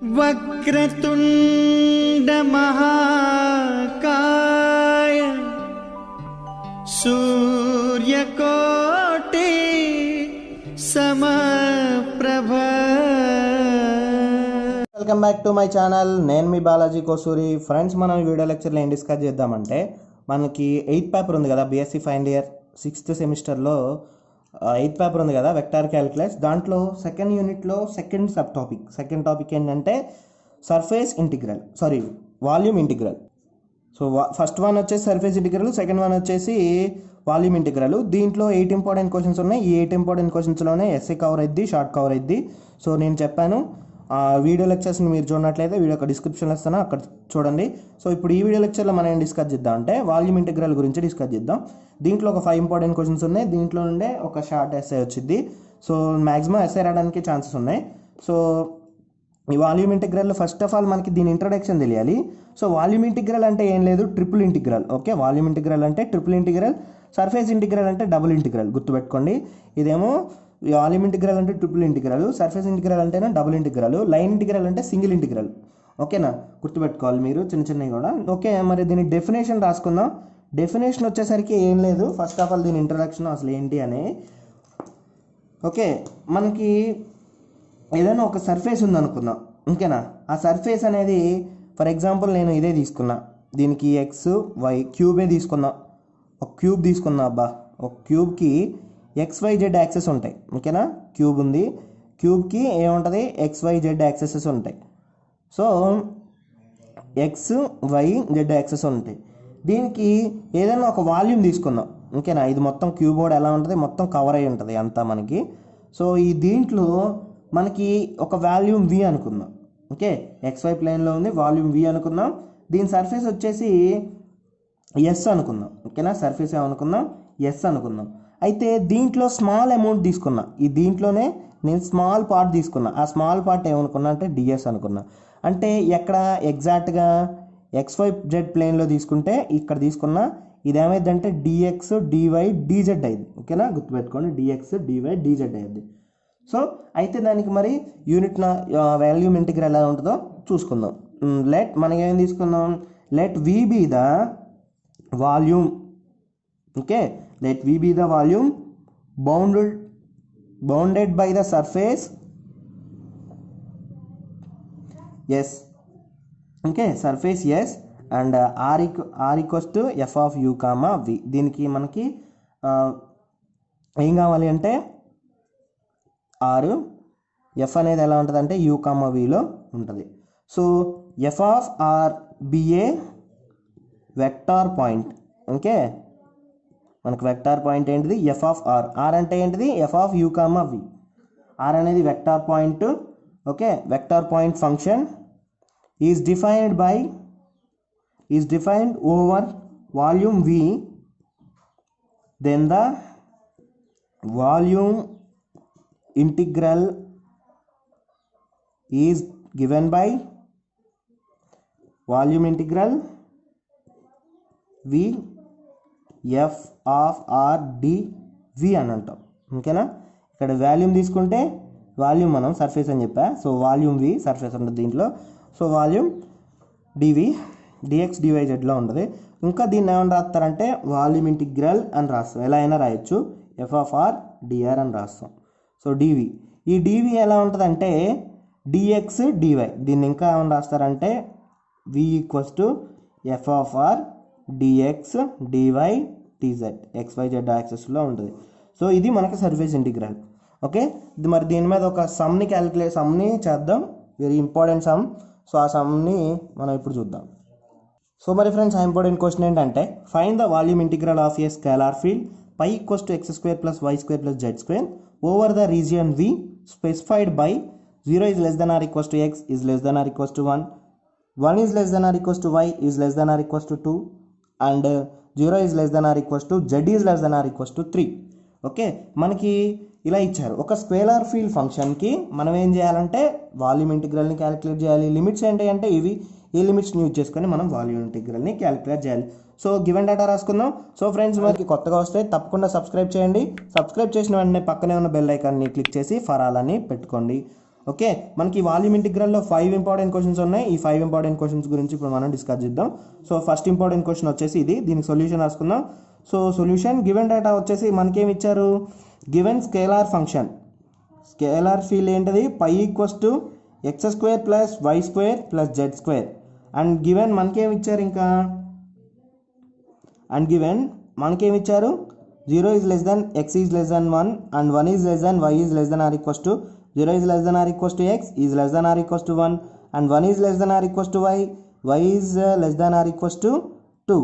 वक्रतुंड महाकाय सूर्यकोटि समप्रभ। Welcome back to my channel. నేను మీ బాలాజీ కోసూరి. ఫ్రెండ్స్, మనం ఈ వీడియో లెక్చర్లో ఏం డిస్కస్ చేద్దామంటే, మనకి 8th పేపర్ ఉంది కదా, బీఎస్సీ ఫైనల్ ఇయర్ 6th సెమిస్టర్లో 8th పేపర్ ఉంది కదా, వెక్టార్ క్యాలిక్యులస్. దాంట్లో సెకండ్ యూనిట్లో సెకండ్ టాపిక్ ఏంటంటే surface integral, volume integral. So first one వచ్చేసి సర్ఫేస్ ఇంటిగ్రల్, సెకండ్ వన్ వచ్చేసి వాల్యూమ్ ఇంటిగ్రల్. దీంట్లో 8 ఇంపార్టెంట్ క్వశ్చన్స్ ఉన్నాయి. ఈ 8 ఇంపార్టెంట్ క్వశ్చన్స్లోనే ఎస్ఏ కవర్ అయింది, షార్ట్ కవర్ అయింది. సో నేను చెప్పాను, వీడియో లెక్చర్స్ని మీరు చూడనట్లయితే వీడియో ఒక డిస్క్రిప్షన్లో ఇస్తాను, అక్కడ చూడండి. సో ఇప్పుడు ఈ వీడియో లెక్చర్లో మనం ఏం డిస్కస్ చేద్దాం అంటే వాల్యూమ్ ఇంటిగ్రల్ గురించి డిస్కస్ చేద్దాం. దీంట్లో ఒక 5 ఇంపార్టెంట్ క్వశ్చన్స్ ఉన్నాయి. దీంట్లో నుండే ఒక షార్ట్ ఎస్ఏ వచ్చింది. సో మ్యాక్సిమం ఎస్ఏ రావడానికి ఛాన్సెస్ ఉన్నాయి. సో ఈ volume integral first of all మనకి దీని ఇంట్రడక్షన్ తెలియాలి. సో వాల్యూమ్ ఇంటిగ్రల్ అంటే ఏం లేదు, triple integral. Okay, volume integral అంటే ట్రిపుల్ ఇంటిగ్రల్, సర్ఫేస్ ఇంటిగ్రల్ అంటే డబుల్ ఇంటిగ్రల్. గుర్తుపెట్టుకోండి, ఇదేమో వాల్యూమ్ ఇంటిగ్రల్ అంటే ట్రిపుల్ ఇంటిగ్రల్, సర్ఫేస్ ఇంటిగ్రల్ అంటేనే డబుల్ ఇంటిగ్రల్, లైన్ ఇంటిగ్రల్ అంటే సింగిల్ ఇంటిగ్రల్. ఓకేనా, గుర్తుపెట్టుకోవాలి మీరు చిన్నవి కూడా. ఓకే, మరి దీని డెఫినేషన్ రాసుకుందాం. డెఫినేషన్ వచ్చేసరికి ఏం లేదు, ఫస్ట్ ఆఫ్ ఆల్ దీని ఇంట్రడక్షన్ అసలు ఏంటి అని. ఓకే, మనకి ఏదైనా ఒక సర్ఫేస్ ఉందనుకుందాం. ఓకేనా, ఆ సర్ఫేస్ అనేది ఫర్ ఎగ్జాంపుల్ నేను ఇదే తీసుకున్నా, దీనికి ఎక్స్ వై క్యూబే తీసుకున్నా, ఒక క్యూబ్ తీసుకున్నా. ఒక క్యూబ్కి XYZ యాక్సెస్ ఉంటాయి. ఓకేనా, క్యూబ్ ఉంది, క్యూబ్కి ఏముంటుంది, XYZ యాక్సెసెస్ ఉంటాయి. సో XYZ యాక్సెస్ ఉంటాయి. దీనికి ఏదైనా ఒక వాల్యూమ్ తీసుకుందాం. ఓకేనా, ఇది మొత్తం క్యూబ్ బోర్డ్ ఎలా ఉంటుంది, మొత్తం కవర్ అయి ఉంటుంది అంతా మనకి. సో ఈ దీంట్లో మనకి ఒక వాల్యూమ్ V అనుకుందాం. ఓకే, XY ప్లేన్లో ఉంది, వాల్యూమ్ V అనుకుందాం. దీని సర్ఫేస్ వచ్చేసి S అనుకుందాం. ఓకేనా, సర్ఫేస్ ఏమనుకుందాం, S అనుకుందాం. అయితే దీంట్లో స్మాల్ అమౌంట్ తీసుకున్నా, ఈ దీంట్లోనే నేను స్మాల్ పార్ట్ తీసుకున్నా. ఆ స్మాల్ పార్ట్ ఏమనుకున్నా అంటే DS అనుకున్నా. అంటే ఎక్కడ ఎగ్జాక్ట్గా XYZ ప్లేన్లో తీసుకుంటే ఇక్కడ తీసుకున్నా, ఇది ఏమైందంటే dx dy dz అయింది. ఓకేనా, గుర్తుపెట్టుకోండి, dx dy dz అయింది. సో అయితే దానికి మరి యూనిట్ వాల్యూమ్ ఇంటిగ్రల్ ఎలా ఉంటుందో చూసుకుందాం. మనం ఏం తీసుకుందాం, let V be the volume. Okay, let V be the volume bounded by the surface S. Okay, surface S and R equals to F of U comma V. దీనికి మనకి ఏం కావాలి అంటే R, F అనేది ఎలా ఉంటుంది అంటే U comma Vలో ఉంటుంది. So F of R be a vector point. Okay, మనకు వెక్టార్ పాయింట్ ఏంటిది, F of R. R అంటే ఏంటిది, F of U comma V. R అనేది vector point. Okay, vector point function is defined over volume V, then the volume integral is given by volume integral V F of R dV అని అంటాం. ఓకేనా, ఇక్కడ volume తీసుకుంటే volume మనం surface అని చెప్పా. So volume V surface ఉంటుంది దీంట్లో. సో వాల్యూమ్ dV dx dyzలో ఉంటుంది. ఇంకా దీన్ని ఏమని రాస్తారంటే వాల్యూమ్ ఇంటిగ్రల్ అని రాస్తాం. ఎలా అయినా రాయొచ్చు, F of R dr అని రాస్తాం. సో dV, ఈ dV ఎలా ఉంటుందంటే dx dy. దీన్ని ఇంకా ఏమని రాస్తారంటే V equals to F of R dx dy dz, XYZ యాక్సెస్లో ఉంటుంది. సో ఇది మనకి సర్ఫేస్ ఇంటిగ్రల్. ఓకే, మరి దీని మీద ఒక సమ్ని చేద్దాం, వెరీ ఇంపార్టెంట్ సమ్. సో ఆ సమ్ని మనం ఇప్పుడు చూద్దాం. సో మరి ఫ్రెండ్స్, ఆ ఇంపార్టెంట్ క్వశ్చన్ ఏంటంటే find the volume integral of a scalar field π equals to x² + y² + z² over the region V specified by 0 is less than or equals to x is less than or equals to 1, 1 is less than or equals to y is less than or equals to 2, and 0 is less than or equals to z is less than or equals to 3. Okay, మనకి ఇలా ఇచ్చారు. ఒక scalar field ఫంక్షన్కి మనం ఏం చేయాలంటే volume ఇంటిగ్రల్ని calculate చేయాలి. లిమిట్స్ ఏంటి అంటే ఇవి, ఈ లిమిట్స్ని యూజ్ చేసుకొని మనం వాల్యూమ్ ఇంటిగ్రల్ని క్యాలిక్యులేట్ చేయాలి. సో గివెన్ డేటా రాసుకుందాం. సో ఫ్రెండ్స్, మనకి కొత్తగా వస్తే తప్పకుండా సబ్స్క్రైబ్ చేయండి. సబ్స్క్రైబ్ చేసిన వెంటనే పక్కనే ఉన్న బెల్ ఐకాన్ని క్లిక్ చేసి ఫర్ ఆల్ అని పెట్టుకోండి. ఓకే, మనకి వాల్యూమ్ ఇంటిగ్రల్లో 5 ఇంపార్టెంట్ క్వశ్చన్స్ ఉన్నాయి. ఈ 5 ఇంపార్టెంట్ క్వశ్చన్స్ గురించి ఇప్పుడు మనం డిస్కస్ చేద్దాం. సో ఫస్ట్ ఇంపార్టెంట్ క్వశ్చన్ వచ్చేసి ఇది, దీనికి సొల్యూషన్ రాసుకుందాం. సో సొల్యూషన్ గివెన్ డేటా వచ్చేసి మనకేమి ఇచ్చారు, given scalar function, scalar field ఏంటిది pi equals to x square plus y square plus z square. And given మనకేమి ఇచ్చారు ఇంకా, అండ్ గివెన్ మనకేమి ఇచ్చారు 0 is less than x is less than 1 and 1 is less than y is less than or equals to 0 is less than or equals to x is less than or equals to 1 and 1 is less than or equals to y is less than or equals to 2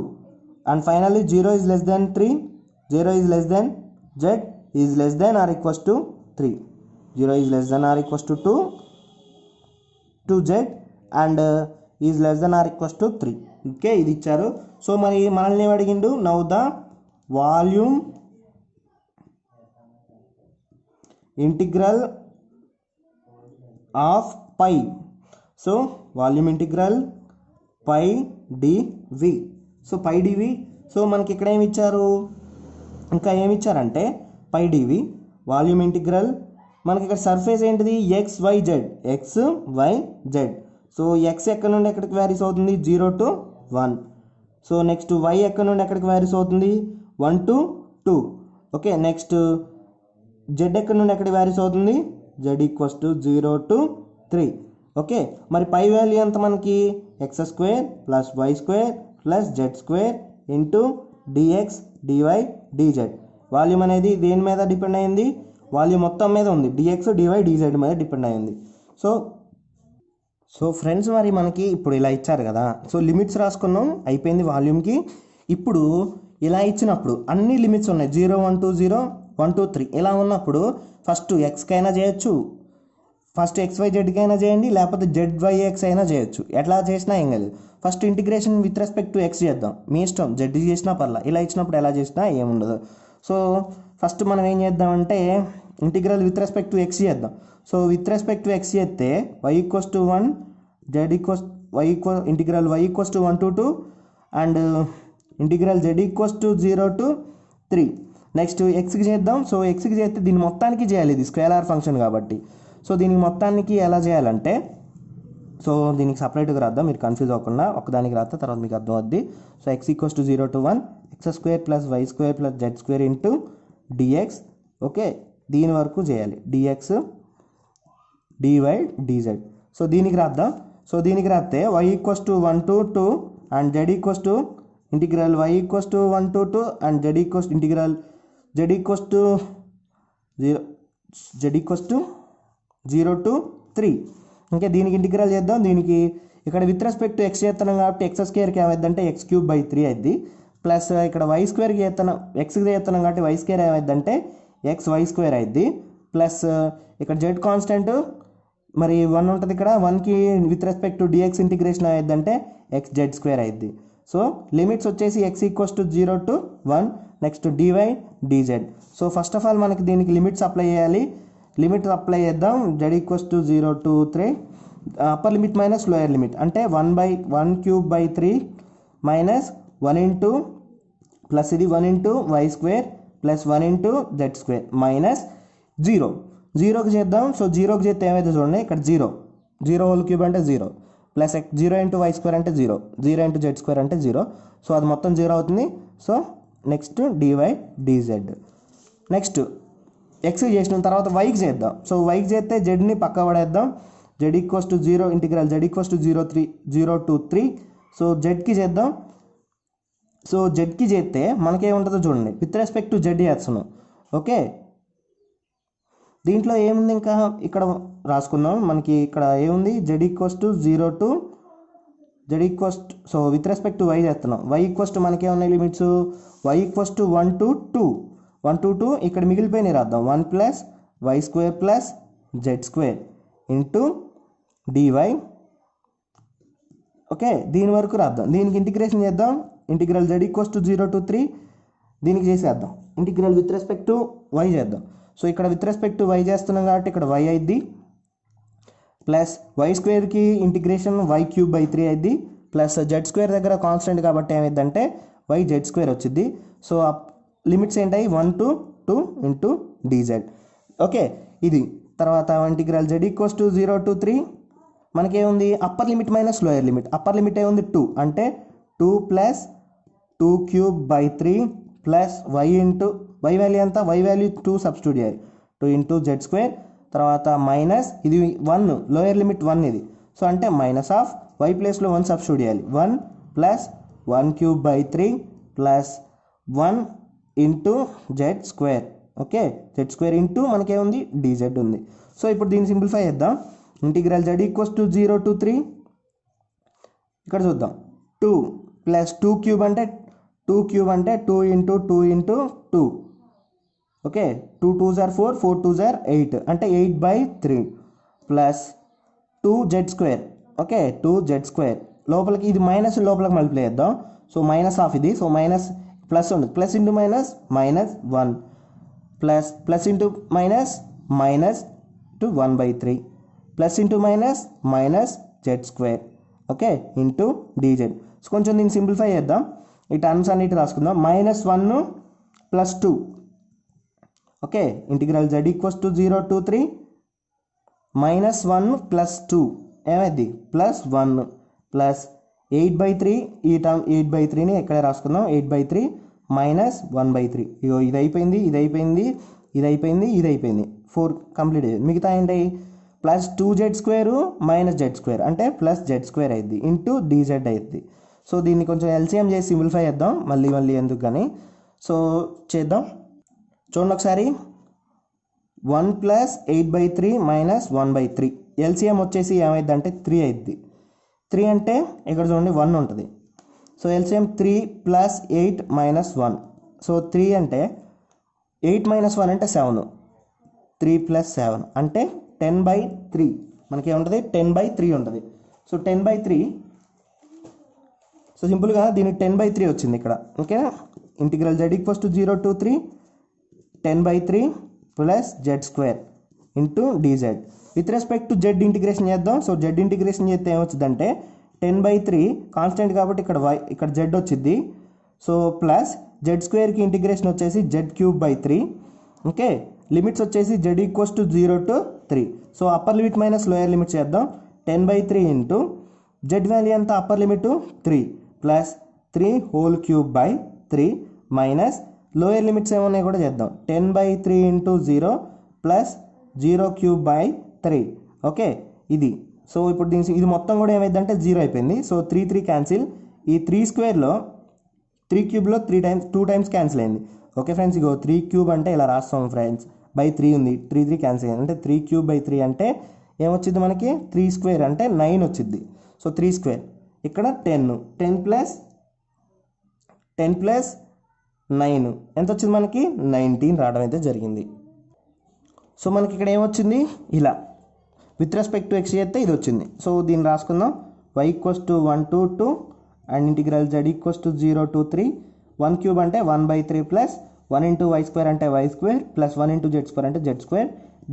and finally 0 is less than 3, 0 is less than z is less than or equals to 3, 0 is less than or equals to 2z and is less than or equals to 3. Okay, ఇది ఇచ్చారు. So మరి మనల్ని ఏం అడిగిండు, now the volume integral of pi. So volume integral pi d v. So pi d v. So మనకి ఇక్కడ ఏమి ఇచ్చారు, ఇంకా ఏమి ఇచ్చారంటే పై డివి వాల్యూమ్ ఇంటిగ్రల్. మనకి ఇక్కడ సర్ఫేస్ ఏంటిది x y z, x y z. So x ఎక్కడ నుండి ఎక్కడికి వ్యారీస్ అవుతుంది 0 to 1. సో నెక్స్ట్ వై ఎక్కడ నుండి ఎక్కడికి వ్యారీస్ అవుతుంది 1 to 2. ఓకే, నెక్స్ట్ జెడ్ ఎక్కడ నుండి ఎక్కడికి వ్యారీస్ అవుతుంది z equals to 0 to 3. Okay, మరి పై వాల్యూ ఎంత మనకి x square plus y square plus z square into dx dy dz. Volume అనేది దేని మీద డిపెండ్ అయింది, వాల్యూమ్ మొత్తం మీద ఉంది, డిఎక్స్ డివై డిజెడ్ మీద డిపెండ్ అయింది. సో ఫ్రెండ్స్ మరి మనకి ఇప్పుడు ఇలా ఇచ్చారు కదా, సో లిమిట్స్ రాసుకున్నాం అయిపోయింది వాల్యూమ్కి. ఇప్పుడు ఇలా ఇచ్చినప్పుడు అన్ని లిమిట్స్ ఉన్నాయి 0 1 2 0 1 2 3 ఇలా ఉన్నప్పుడు ఫస్ట్ ఎక్స్కైనా చేయొచ్చు, ఫస్ట్ XYZ అయినా చేయండి, లేకపోతే ZYX అయినా చేయొచ్చు. ఎట్లా చేసినా ఏం కాదు. First integration with respect to x చేద్దాం, మీ ఇష్టం, జెడ్ చేసినా పర్లా, ఇలా ఇచ్చినప్పుడు ఎలా చేసినా ఏముండదు. సో ఫస్ట్ మనం ఏం చేద్దామంటే integral with respect to x చేద్దాం. So with respect to x చేస్తే y equals to 1, z equals integral y equals to 1 to 2 and integral z equals to 0 to 3. Next ఎక్స్కి చేద్దాం. సో ఎక్స్కి చేస్తే దీన్ని మొత్తానికి చేయాలి, ఇది స్కేలార్ ఫంక్షన్ కాబట్టి. సో దీనికి మొత్తానికి ఎలా చేయాలంటే, సో దీనికి సపరేట్గా రాద్దాం, మీరు కన్ఫ్యూజ్ అవ్వకుండా ఒకదానికి రాస్తే తర్వాత మీకు అర్థం అవుద్ది. So x equals to 0 to 1 x square plus y square plus z square into dx. Okay, దీని వరకు చేయాలి డిఎక్స్ డివై డిజెడ్. సో దీనికి రాద్దాం. సో దీనికి రాస్తే y equals to 1 to 2 and z equals to integral y equals to 1 to 2 and z equals integral z equals to 0 to 3. ఇంకా దీనికి integral చేద్దాం. దీనికి ఇక్కడ విత్ రెస్పెక్ట్ టు ఎక్స్ చేస్తున్నాం కాబట్టి ఎక్స్ స్క్వేర్కి ఏమైందంటే x³/3 అయింది, ప్లస్ ఇక్కడ వై స్క్వేర్కి చేస్తున్నాం, ఎక్స్కి చేస్తున్నాం కాబట్టి వై స్క్వేర్ ఏమైందంటే XY² అయింది, ప్లస్ ఇక్కడ జెడ్ కాన్స్టెంట్ మరి 1 ఉంటుంది ఇక్కడ, 1కి with respect to dx integration అయ్యిద్దంటే XZ² అయింది. సో లిమిట్స్ వచ్చేసి x equals to 0 to 1 next dy dz. So first of all మనకి దీనికి లిమిట్స్ అప్లై చేయాలి. లిమిట్స్ అప్లై చేద్దాం. z equals to 0 to 3 upper limit minus lower limit అంటే 1/3 minus 1 into plus ఇది 1 into y square plus 1 into z square minus 0. 0కి చేద్దాం. So 0కి చేస్తే ఏమైతే చూడండి ఇక్కడ 0 హోల్ క్యూబ్ అంటే 0 ప్లస్ 0 ఇంటూ వై స్క్వేర్ అంటే 0, 0 ఇంటూ జెడ్ స్క్వేర్ అంటే 0. సో అది మొత్తం 0 అవుతుంది. So next dy dz. Next ఎక్స్కి చేసిన తర్వాత వైకి చేద్దాం. సో వైకి చేస్తే జెడ్ని పక్క పడేద్దాం. Z equals to 0 integral z equals to 0 to 3. So జెడ్కి చేద్దాం. సో జెడ్కి చేస్తే మనకేముంటుందో చూడండి, విత్ రెస్పెక్ట్ టు జెడ్ చేస్తున్నాం. ఓకే, దీంట్లో ఏముంది ఇంకా ఇక్కడ రాసుకుందాం. మనకి ఇక్కడ ఏముంది z equals to 0 to z equals so with respect to y చేస్తున్నాం. వై ఈక్వల్స్ టు మనకి ఏమున్నాయి limits, y equals to 1 to 2 ఇక్కడ మిగిలిపోయినాయి రాద్దాం. 1 plus y square plus z square into dy. Okay, దీని వరకు రాద్దాం. దీనికి ఇంటిగ్రేషన్ చేద్దాం. Integral z equals to 0 to 3 దీనికి చేసేద్దాం. Integral with respect to y చేద్దాం. సో ఇక్కడ విత్ రెస్పెక్ట్ టు వై చేస్తున్నాం కాబట్టి ఇక్కడ వై అయింది, ప్లస్ వై స్క్వేర్కి ఇంటిగ్రేషన్ y³/3 అయింది, ప్లస్ జెడ్ స్క్వేర్ దగ్గర కాన్స్టెంట్ కాబట్టి ఏమైందంటే YZ² వచ్చింది. సో లిమిట్స్ ఏంటాయి 1 to 2 ఇంటూ డిజెడ్. ఓకే, ఇది తర్వాత integral z equals to 0 to 3 మనకేముంది upper limit minus lower limit. Upper limit ఏముంది 2 అంటే 2 plus 2³/3 plus y into y value ఎంత, y వాల్యూ 2 సబ్స్టిట్యూట్ చేయాలి, 2 ఇంటూ z². తర్వాత మైనస్ ఇది 1 లోయర్ లిమిట్ 1 ఇది, సో అంటే మైనస్ ఆఫ్ y ప్లేస్లో 1 సబ్స్టిట్యూట్ చేయాలి, 1 plus 1³/3 plus 1 into z². Okay, z² into మనకేముంది dz ఉంది. సో ఇప్పుడు దీన్ని సింప్లిఫై చేద్దాం. Integral z equals to 0 to 3 ఇక్కడ చూద్దాం, 2 ప్లస్ 2³ అంటే 2 into 2 into 2. Okay, 2 2s are 4, 4 2s are 8 అంటే 8/3 ప్లస్ 2z². ఓకే, 2z² లోపలికి ఇది మైనస్ లోపలికి మల్టిప్లై చేద్దాం. సో మైనస్ ఆఫ్ ఇది, సో మైనస్ ప్లస్ ఉంటుంది, plus into minus minus 1 plus plus into minus minus to 1/3 plus into minus minus z². Okay, into dz. So కొంచెం దీన్ని simplify చేద్దాం, ఈ టర్మ్స్ అన్నిటి రాసుకుందాం. -1 plus 2. Okay, integral z equals to 0 to 3 -1 plus 2 ఏమైంది plus 1 plus 8/3. ఈ term 8/3ని ఎక్కడే రాసుకుందాం, 8/3 minus 1/3. ఇగో ఇది అయిపోయింది, ఇది అయిపోయింది, ఇది అయిపోయింది, ఇది అయిపోయింది, 4 కంప్లీట్ అయ్యింది. మిగతా ఏంటి ప్లస్ 2z² మైనస్ z² అంటే ప్లస్ z² అయింది ఇంటూ dz అయింది. సో దీన్ని కొంచెం ఎల్సిఎం చేసి సింప్లిఫై చేద్దాం, మళ్ళీ ఎందుకు కానీ. సో చేద్దాం, చూడండి ఒకసారి. 1 ప్లస్ 8/3 మైనస్ 1/3 ఎల్సిఎం వచ్చేసి ఏమైంది అంటే 3 అయింది. 3 అంటే ఇక్కడ చూడండి 1 ఉంటుంది, so LCM 3 plus 8 minus 1. So 3 అంటే 8 మైనస్ 1 అంటే 7, 3 ప్లస్ 7 అంటే 10/3. మనకి ఏముంటుంది 10/3 ఉంటుంది. సో 10/3, సో సింపుల్గా దీనికి 10/3 వచ్చింది ఇక్కడ. Okay, integral z equals to 0 to 3 10/3 plus z² into dz. With respect to z integration చేద్దాం. సో z ఇంటిగ్రేషన్ చేస్తే ఏమొచ్చిందంటే 10/3 కాన్స్టెంట్ కాబట్టి ఇక్కడ z వచ్చింది. సో ప్లస్ z²కి ఇంటిగ్రేషన్ వచ్చేసి z³/3. ఓకే, లిమిట్స్ వచ్చేసి z equals to 0 to 3. So upper limit minus lower limit చేద్దాం. 10/3 into z value ఎంత upper limit 3 plus 3³/3 minus lower limits ఏమన్నాయి కూడా చేద్దాం. 10/3 ఇంటూ 0 ప్లస్ 0³/3. ఓకే, ఇది. సో ఇప్పుడు ఇది మొత్తం కూడా ఏమైందంటే 0 అయిపోయింది. సో 3 క్యాన్సిల్, ఈ 3² 3³ 2 టైమ్స్ క్యాన్సిల్ అయింది. ఓకే ఫ్రెండ్స్, ఇగో 3³ అంటే ఇలా రాస్తాం ఫ్రెండ్స్, /3 ఉంది, 3 క్యాన్సిల్ అయింది అంటే 3³/3 అంటే ఏమొచ్చింది మనకి 3² అంటే 9 వచ్చింది. సో 3² ఇక్కడ 10 ప్లస్ 9 ఎంత వచ్చింది మనకి 19 రావడం అయితే జరిగింది. సో మనకి ఇక్కడ ఏమొచ్చింది ఇలా విత్ రెస్పెక్ట్ టు x చేస్తే ఇది వచ్చింది. సో దీన్ని రాసుకుందాం. y equals to 1 to 2 and integral z equals to 0 to 3. 1³ అంటే 1/3 ప్లస్ 1 ఇంటూ y² అంటే y² ప్లస్ 1 ఇంటూ z² అంటే z²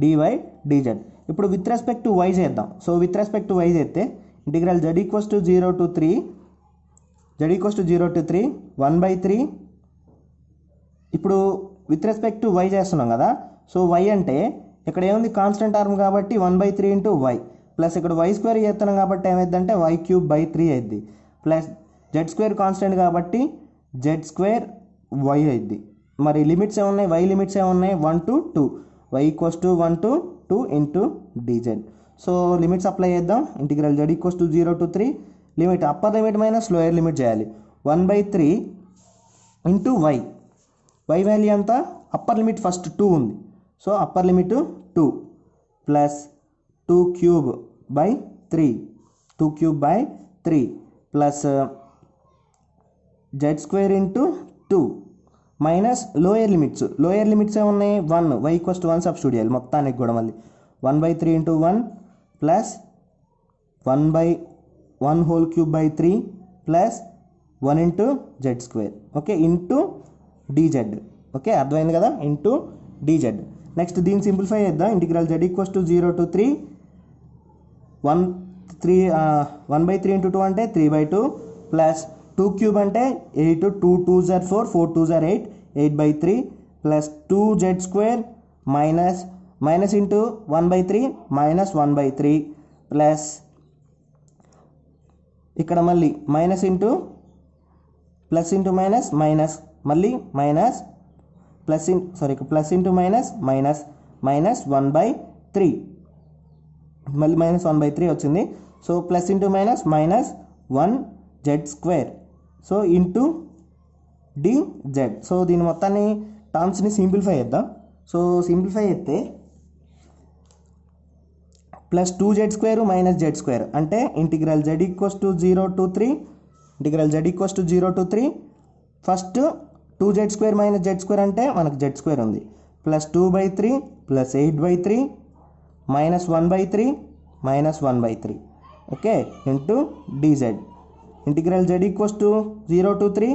dy dz. ఇప్పుడు విత్ రెస్పెక్ట్ టు y చేద్దాం. So with respect to y చేస్తే integral z equals to 0 to 3 1/3. ఇప్పుడు with respect to y చేస్తున్నాం కదా. So y అంటే ఇక్కడ ఏముంది కాన్స్టెంట్ టర్మ్ కాబట్టి 1/3 ఇంటూ y ప్లస్ ఇక్కడ y² చేస్తున్నాం కాబట్టి ఏమైందంటే y³/3 అయింది ప్లస్ z² కాన్స్టెంట్ కాబట్టి z²y అయింది. మరి లిమిట్స్ ఏమున్నాయి, y లిమిట్స్ ఏమున్నాయి 1 to 2, y equals to 1 to 2 into dz. So limits apply చేద్దాం. Integral z equals to 0 to 3 limit upper limit minus lower limit చేయాలి. 1/3 ఇంటూ y వాల్యూ ఎంత upper limit first 2 ఉంది, so upper limit 2 plus 2³/3 plus z² into 2 minus lower limits ఏమున్నాయి 1, y equals to 1 substitute చేయాలి మొత్తానికి కూడా. మళ్ళీ 1/3 into 1 plus 1/1³/3 plus 1 into z². Okay, into dz. Okay, అర్థమైంది కదా, ఇంటూ dz. నెక్స్ట్ దీన్ని సింప్లిఫై చేద్దాం. Integral z equals to 0 to 3 1/3 into 2 అంటే 3/2 ప్లస్ 2³ అంటే 8, 2 2s are 4, 4 2s are 8, 8/3 plus 2z² minus minus into 1/3 minus 1/3 plus ఇక్కడ మళ్ళీ minus into plus into minus minus మళ్ళీ minus plus plus into minus minus minus 1/3 మళ్ళీ minus 1/3 వచ్చింది. So plus into minus minus 1z². So into dz. So దీని మొత్తాన్ని టర్మ్స్ని simplify చేద్దాం. So simplify చేస్తే ప్లస్ 2z² మైనస్ z² అంటే integral z = 0 to 3 integral z = 0 to 3 first 2z² minus z² అంటే మనకు z² ఉంది plus 2/3 plus 8/3 minus 1/3 minus 1/3 okay into dz. Integral z = 0 to 3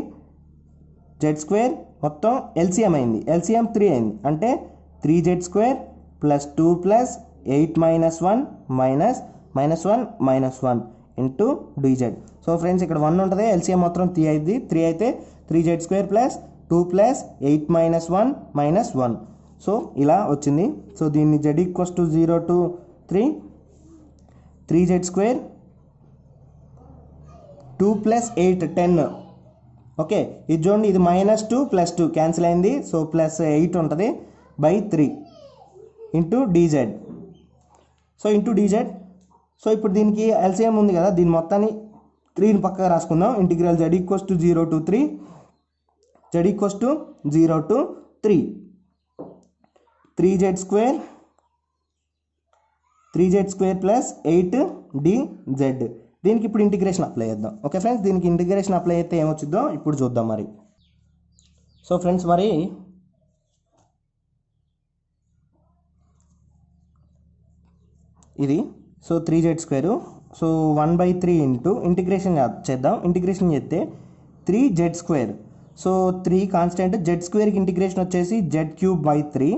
z² మొత్తం ఎల్సిఎం అయింది. ఎల్సిఎం 3 అయింది అంటే 3z² plus 2 plus 8 minus 1 minus minus 1 minus 1 into dz. So friends ఇక్కడ 1 ఉంటుంది, LCM మొత్తం 3 అయింది. 3 అయితే 3z² plus 2 plus 8 minus 1 minus 1. So ఇలా వచ్చింది. సో దీన్ని z = 0 to 3 3z² 2 plus 8 10. Okay ఇది చూడండి, ఇది -2 + 2 క్యాన్సిల్ అయింది. సో ప్లస్ 8 ఉంటుంది by 3 into dz. So into dz. So ఇప్పుడు దీనికి ఎల్సిఎం ఉంది కదా, దీని మొత్తాన్ని 3ని పక్కగా రాసుకుందాం. Integral z = 0 to 3 z = 0 to 3 3z² plus 8dz. దీనికి ఇప్పుడు ఇంటిగ్రేషన్ అప్లై చేద్దాం. ఓకే ఫ్రెండ్స్, దీనికి ఇంటిగ్రేషన్ అప్లై అయితే ఏమొచ్చిందో ఇప్పుడు చూద్దాం మరి. సో ఫ్రెండ్స్ మరి ఇది so 3z². So 1/3 into integration చేద్దాం. ఇంటిగ్రేషన్ చేస్తే 3z². సో 3 కాన్స్టెంట్, z²కి ఇంటిగ్రేషన్ వచ్చేసి z³/3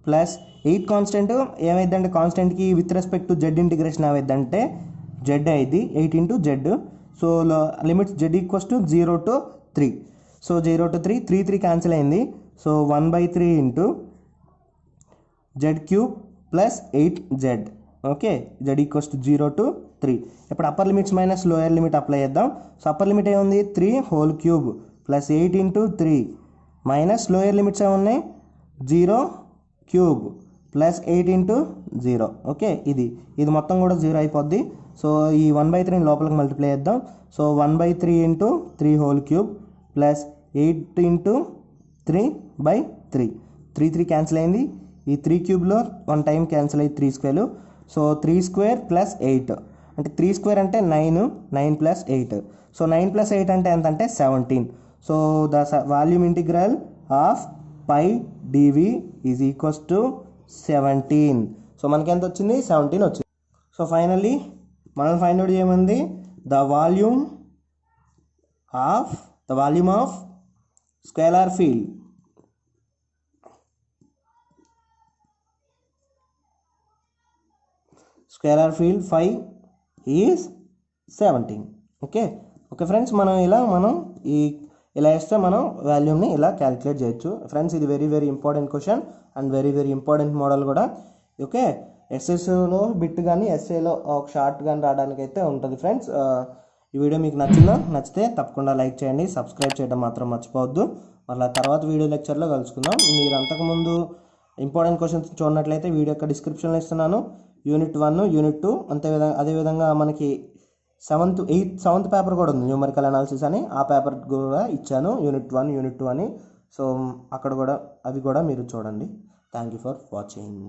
ప్లస్ 8 కాన్స్టెంట్ ఏమైందంటే కాన్స్టెంట్కి with respect to z integration ఏమైందంటే z అయింది 8 into z. So limits z = 0 to 3. So 0 to 3 3 cancel అయింది. So 1/3 into z³ plus 8z. Okay z = 0 to 3. ఇప్పుడు upper limits minus lower limit apply చేద్దాం. So upper limit ఏముంది 3³ plus 8 into 3 minus lower limits ఏమున్నాయి 0³ plus 8 into 0. Okay ఇది మొత్తం కూడా 0 అయిపోద్ది. So ఈ 1/3 లోపలికి మల్టిప్లై చేద్దాం. So 1/3 into 3³ plus 8 into 3/3 3 cancel అయింది. ఈ 3³ 1 టైం క్యాన్సిల్ అయ్యి 3² సో 3² ప్లస్ 8 అంటే 3² అంటే 9 ప్లస్ 8. సో 9 ప్లస్ 8 అంటే ఎంత అంటే 17. So the volume integral of phi dv is equals to 17. So మనకి ఎంత వచ్చింది 17 వచ్చింది. సో ఫైనల్లీ మనం ఫైండ్ అవుట్ చేయమంది the volume of scalar field phi is 17. Okay friends, ఇలా వేస్తే మనం వాల్యూమ్ని ఇలా క్యాలిక్యులేట్ చేయొచ్చు. ఫ్రెండ్స్ ఇది very very important question and very very important model కూడా. ఓకే ఎస్ఎస్లో బిట్ కానీ ఎస్ఏలో ఒక షార్ట్ కానీ రావడానికి అయితే ఉంటుంది. ఫ్రెండ్స్ ఈ వీడియో మీకు నచ్చితే తప్పకుండా లైక్ చేయండి, సబ్స్క్రైబ్ చేయడం మాత్రం మర్చిపోవద్దు. మళ్ళీ తర్వాత వీడియో లెక్చర్లో కలుసుకుందాం. మీరు అంతకుముందు ఇంపార్టెంట్ క్వశ్చన్స్ చూడనట్లయితే వీడియో యొక్క డిస్క్రిప్షన్లో ఇస్తున్నాను. యూనిట్ 1 యూనిట్ 2 అదేవిధంగా మనకి 7th పేపర్ కూడా ఉంది, న్యూమరికల్ అనాలిసిస్ అని. ఆ పేపర్ కూడా ఇచ్చాను యూనిట్ 1 యూనిట్ 2 అని. సో అక్కడ కూడా అవి కూడా మీరు చూడండి. Thank you for watching.